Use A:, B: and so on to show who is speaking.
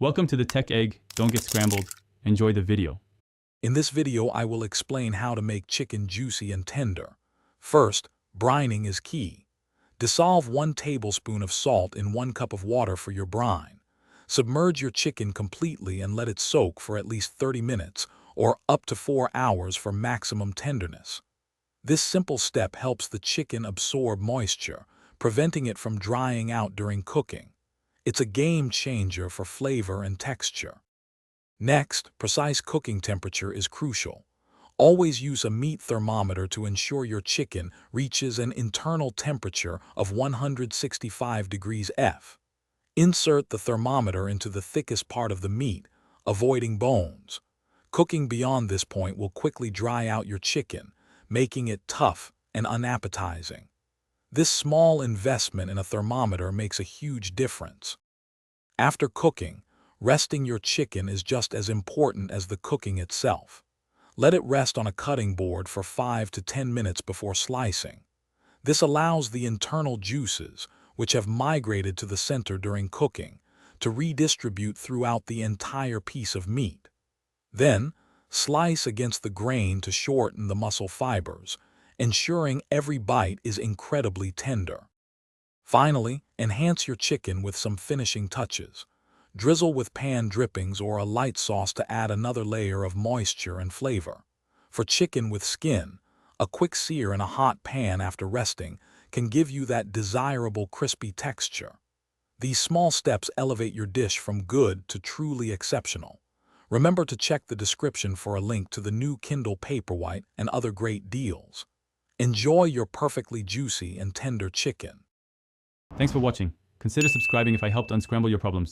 A: Welcome to the Tech Egg. Don't get scrambled. Enjoy the video.
B: In this video, I will explain how to make chicken juicy and tender. First, brining is key. Dissolve 1 tablespoon of salt in 1 cup of water for your brine. Submerge your chicken completely and let it soak for at least 30 minutes or up to 4 hours for maximum tenderness. This simple step helps the chicken absorb moisture, preventing it from drying out during cooking. It's a game changer for flavor and texture. Next, precise cooking temperature is crucial. Always use a meat thermometer to ensure your chicken reaches an internal temperature of 165 degrees F. Insert the thermometer into the thickest part of the meat, avoiding bones. Cooking beyond this point will quickly dry out your chicken, making it tough and unappetizing. This small investment in a thermometer makes a huge difference. After cooking, resting your chicken is just as important as the cooking itself. Let it rest on a cutting board for 5 to 10 minutes before slicing. This allows the internal juices, which have migrated to the center during cooking, to redistribute throughout the entire piece of meat. Then, slice against the grain to shorten the muscle fibers, ensuring every bite is incredibly tender. Finally, enhance your chicken with some finishing touches. Drizzle with pan drippings or a light sauce to add another layer of moisture and flavor. For chicken with skin, a quick sear in a hot pan after resting can give you that desirable crispy texture. These small steps elevate your dish from good to truly exceptional. Remember to check the description for a link to the new Kindle Paperwhite and other great deals. Enjoy your perfectly juicy and tender chicken.
A: Thanks for watching. Consider subscribing if I helped unscramble your problems.